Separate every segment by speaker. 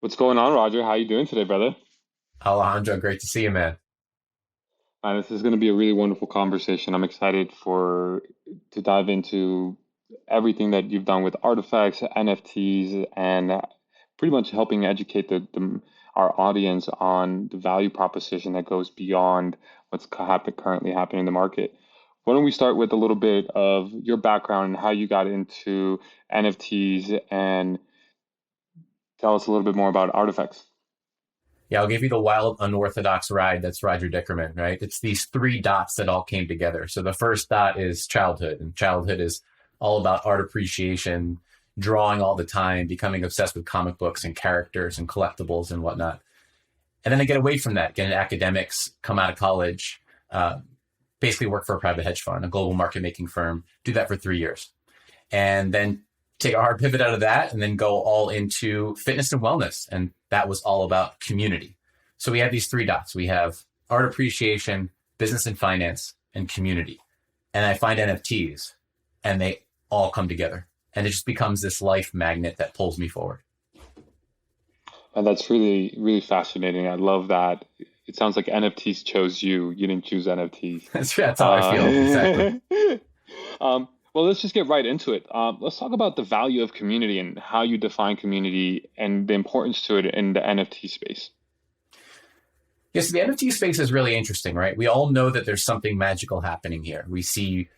Speaker 1: What's going on, Roger? How you doing today, brother?
Speaker 2: Alejandro, great to see you, man.
Speaker 1: This is going to be a really wonderful conversation. I'm excited for to dive into everything that you've done with artifacts, NFTs, and pretty much helping educate our audience on the value proposition that goes beyond currently happening in the market. Why don't we start with a little bit of your background and how you got into NFTs and tell us a little bit more about artifacts.
Speaker 2: Yeah, I'll give you the wild, unorthodox ride that's Roger Dickerman, right? It's these three dots that all came together. So the first dot is childhood, and childhood is all about art appreciation, drawing all the time, becoming obsessed with comic books and characters and collectibles and whatnot. And then I get away from that, get into academics, come out of college, basically work for a private hedge fund, a global market making firm, do that for 3 years. And then take a hard pivot out of that and then go all into fitness and wellness. And that was all about community. So we have these three dots. We have art appreciation, business and finance, and community. And I find NFTs and they all come together. And it just becomes this life magnet that pulls me forward.
Speaker 1: And that's really, really fascinating. I love that. It sounds like NFTs chose you. You didn't choose NFTs.
Speaker 2: That's how I feel. Exactly.
Speaker 1: Uh, well, let's just get right into it. Let's talk about the value of community and how you define community and the importance to it in the NFT space.
Speaker 2: Yes, the NFT space is really interesting, right? We all know that there's something magical happening here. We see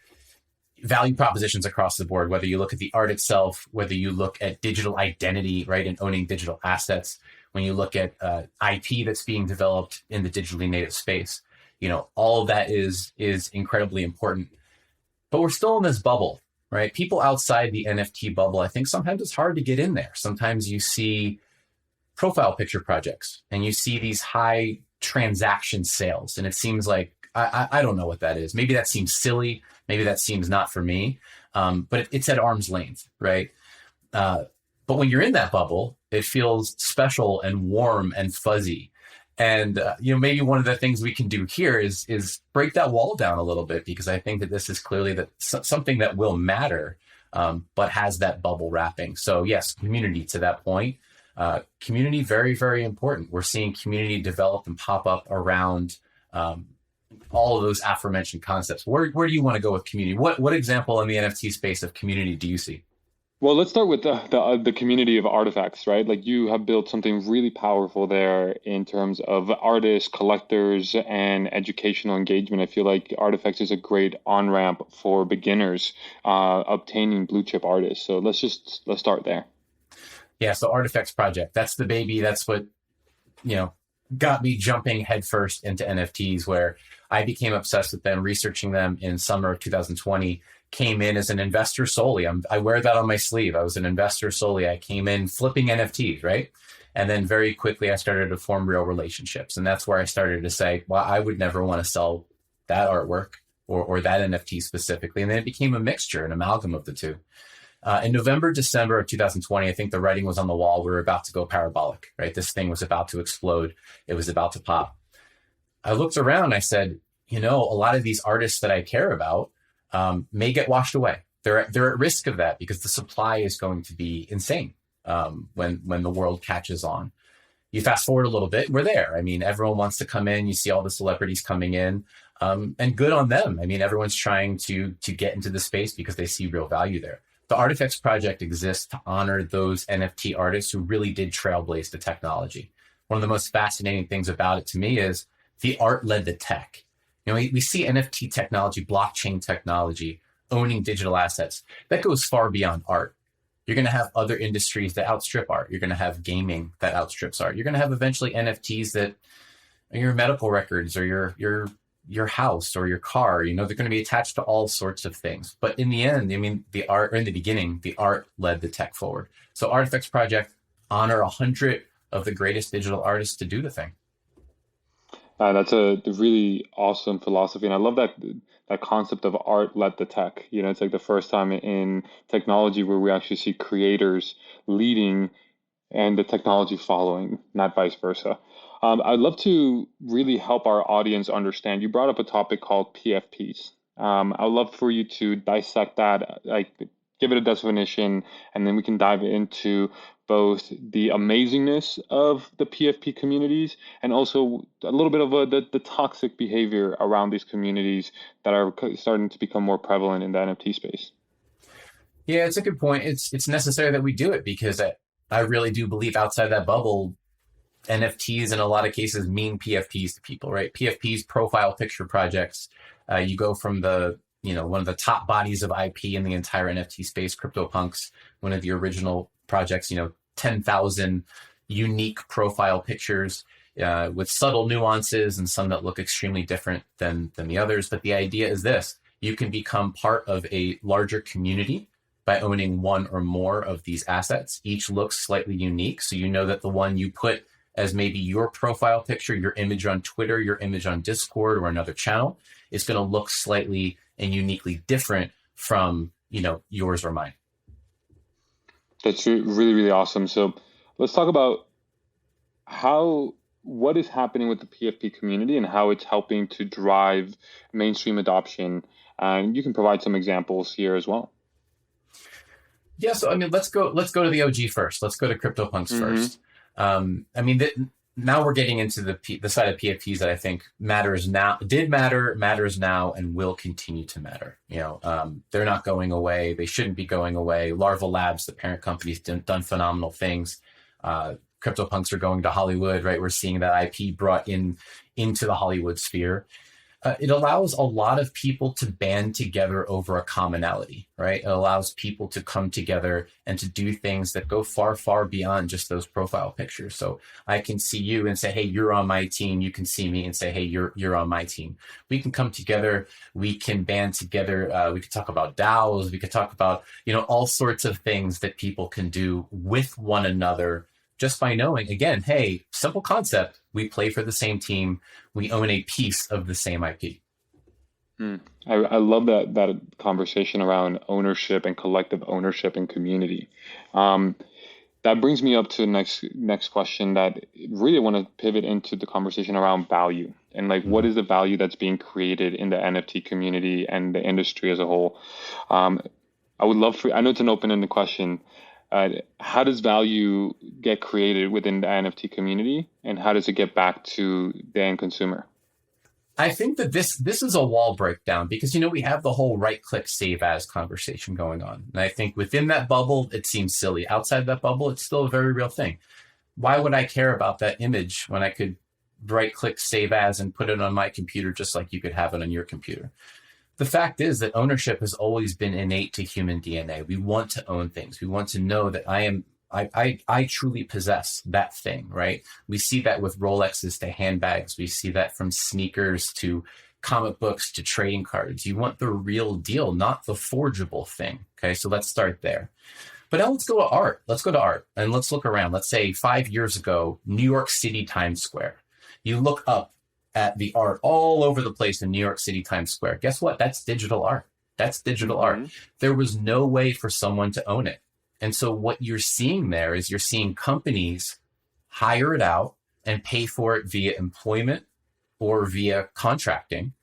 Speaker 2: value propositions across the board, whether you look at the art itself, whether you look at digital identity, right, and owning digital assets, when you look at IP that's being developed in the digitally native space, all of that is incredibly important. But we're still in this bubble, right? People outside the NFT bubble, I think sometimes it's hard to get in there. Sometimes you see profile picture projects and you see these high transaction sales, and it seems like I don't know what that is. Maybe that seems silly. Maybe that seems not for me. But it's at arm's length, right? But when you're in that bubble, it feels special and warm and fuzzy. And maybe one of the things we can do here is break that wall down a little bit, because I think that this is clearly something that will matter, but has that bubble wrapping. So yes, community to that point. Community, very, very important. We're seeing community develop and pop up around all of those aforementioned concepts. Where do you want to go with community? What example in the NFT space of community do you see?
Speaker 1: Well, let's start with the community of artifacts, right? Like you have built something really powerful there in terms of artists, collectors, and educational engagement. I feel like Artifacts is a great on-ramp for beginners obtaining blue chip artists. So let's start there.
Speaker 2: Yeah, so Artifex Project, that's the baby. That's what, got me jumping headfirst into NFTs, where I became obsessed with them, researching them in summer of 2020, came in as an investor solely. I wear that on my sleeve. I was an investor solely. I came in flipping NFTs, right? And then very quickly I started to form real relationships. And that's where I started to say, well, I would never want to sell that artwork or that NFT specifically. And then it became a mixture, an amalgam of the two. In November, December of 2020, I think the writing was on the wall. We were about to go parabolic, right? This thing was about to explode. It was about to pop. I looked around. I said, a lot of these artists that I care about may get washed away. They're at risk of that because the supply is going to be insane when the world catches on. You fast forward a little bit, we're there. I mean, everyone wants to come in. You see all the celebrities coming in, and good on them. I mean, everyone's trying to get into the space because they see real value there. The Artifex Project exists to honor those NFT artists who really did trailblaze the technology. One of the most fascinating things about it to me is the art led the tech. We see NFT technology, blockchain technology, owning digital assets. That goes far beyond art. You're going to have other industries that outstrip art. You're going to have gaming that outstrips art. You're going to have eventually NFTs that are your medical records or your house or your car. They're going to be attached to all sorts of things. But in the end, the art, or in the beginning, the art led the tech forward. So Artifex Project honor 100 of the greatest digital artists to do the thing.
Speaker 1: That's a really awesome philosophy, and I love that concept of art led the tech. It's like the first time in technology where we actually see creators leading and the technology following, not vice versa. I'd love to really help our audience understand. You brought up a topic called PFPs. I'd love for you to dissect that, like give it a definition, and then we can dive into both the amazingness of the PFP communities and also a little bit of the toxic behavior around these communities that are starting to become more prevalent in the NFT space.
Speaker 2: Yeah, it's a good point. It's necessary that we do it because I really do believe outside that bubble, NFTs in a lot of cases mean PFPs to people, right? PFPs, profile picture projects. You go from one of the top bodies of IP in the entire NFT space, CryptoPunks, one of the original projects, 10,000 unique profile pictures with subtle nuances and some that look extremely different than the others. But the idea is this: you can become part of a larger community by owning one or more of these assets. Each looks slightly unique. So you know that the one you put as maybe your profile picture, your image on Twitter, your image on Discord or another channel is going to look slightly and uniquely different from, yours or mine.
Speaker 1: That's really, really awesome. So let's talk about what is happening with the PFP community and how it's helping to drive mainstream adoption. And you can provide some examples here as well.
Speaker 2: Yeah, so let's go to the OG first. Let's go to CryptoPunks first. Now we're getting into the side of PFPs that I think matters now, matters now, and will continue to matter. They're not going away. They shouldn't be going away. Larva Labs, the parent company's done phenomenal things. CryptoPunks are going to Hollywood, right? We're seeing that IP brought into the Hollywood sphere. It allows a lot of people to band together over a commonality, right? It allows people to come together and to do things that go far, far beyond just those profile pictures. So I can see you and say, hey, you're on my team. You can see me and say, hey, you're on my team. We can come together. We can band together. We could talk about DAOs. We could talk about, all sorts of things that people can do with one another just by knowing, again, hey, simple concept. We play for the same team. We own a piece of the same IP.
Speaker 1: I love that conversation around ownership and collective ownership and community. That brings me up to the next question that really want to pivot into the conversation around value and what is the value that's being created in the NFT community and the industry as a whole. I would love I know it's an open-ended question. How does value get created within the NFT community, and how does it get back to the end consumer?
Speaker 2: I think that this is a wall breakdown because, we have the whole right-click save as conversation going on. And I think within that bubble, it seems silly. Outside that bubble, it's still a very real thing. Why would I care about that image when I could right-click save as and put it on my computer just like you could have it on your computer? The fact is that ownership has always been innate to human DNA. We want to own things. We want to know that I truly possess that thing, right? We see that with Rolexes to handbags. We see that from sneakers to comic books to trading cards. You want the real deal, not the forgeable thing. Okay, so let's start there. But now let's go to art. Let's go to art and let's look around. Let's say 5 years ago, New York City, Times Square. You look up at the art all over the place in New York City, Times Square. Guess what? That's digital art. That's digital art. There was no way for someone to own it. And so what you're seeing there is you're seeing companies hire it out and pay for it via employment or via contracting,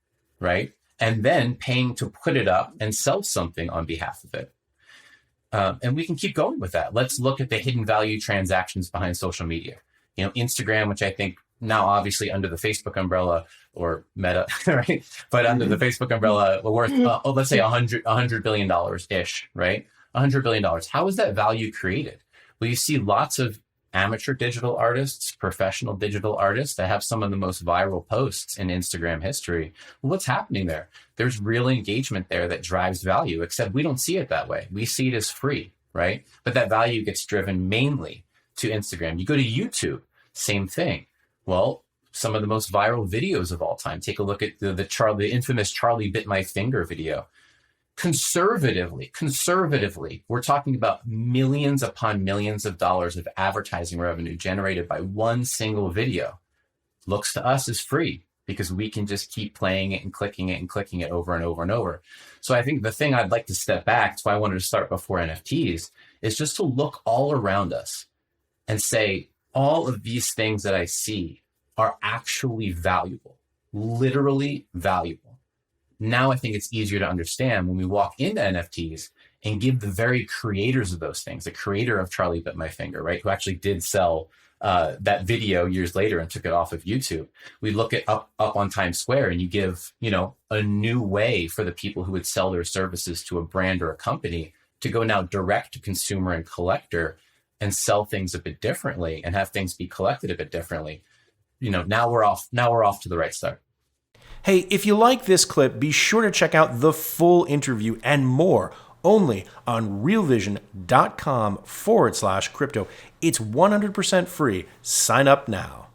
Speaker 2: right? And then paying to put it up and sell something on behalf of it. And we can keep going with that. Let's look at the hidden value transactions behind social media. Instagram, which I think now obviously under the Facebook umbrella or Meta, right? But under the Facebook umbrella, we're worth, let's say $100 billion-ish, right? $100 billion. How is that value created? Well, you see lots of amateur digital artists, professional digital artists that have some of the most viral posts in Instagram history. Well, what's happening there? There's real engagement there that drives value, except we don't see it that way. We see it as free, right? But that value gets driven mainly to Instagram. You go to YouTube, same thing. Well, some of the most viral videos of all time. Take a look at the infamous Charlie Bit My Finger video. Conservatively, we're talking about millions upon millions of dollars of advertising revenue generated by one single video. Looks to us as free because we can just keep playing it and clicking it over and over and over. So I think the thing I'd like to step back, that's why I wanted to start before NFTs, is just to look all around us and say, all of these things that I see are actually valuable, literally valuable. Now I think it's easier to understand when we walk into NFTs and give the very creators of those things, the creator of Charlie Bit My Finger, right, who actually did sell that video years later and took it off of YouTube. We look at up on Times Square, and you give, a new way for the people who would sell their services to a brand or a company to go now direct to consumer and collector and sell things a bit differently and have things be collected a bit differently. Now we're off to the right start.
Speaker 3: Hey, if you like this clip, be sure to check out the full interview and more only on realvision.com/crypto. It's 100% free. Sign up now.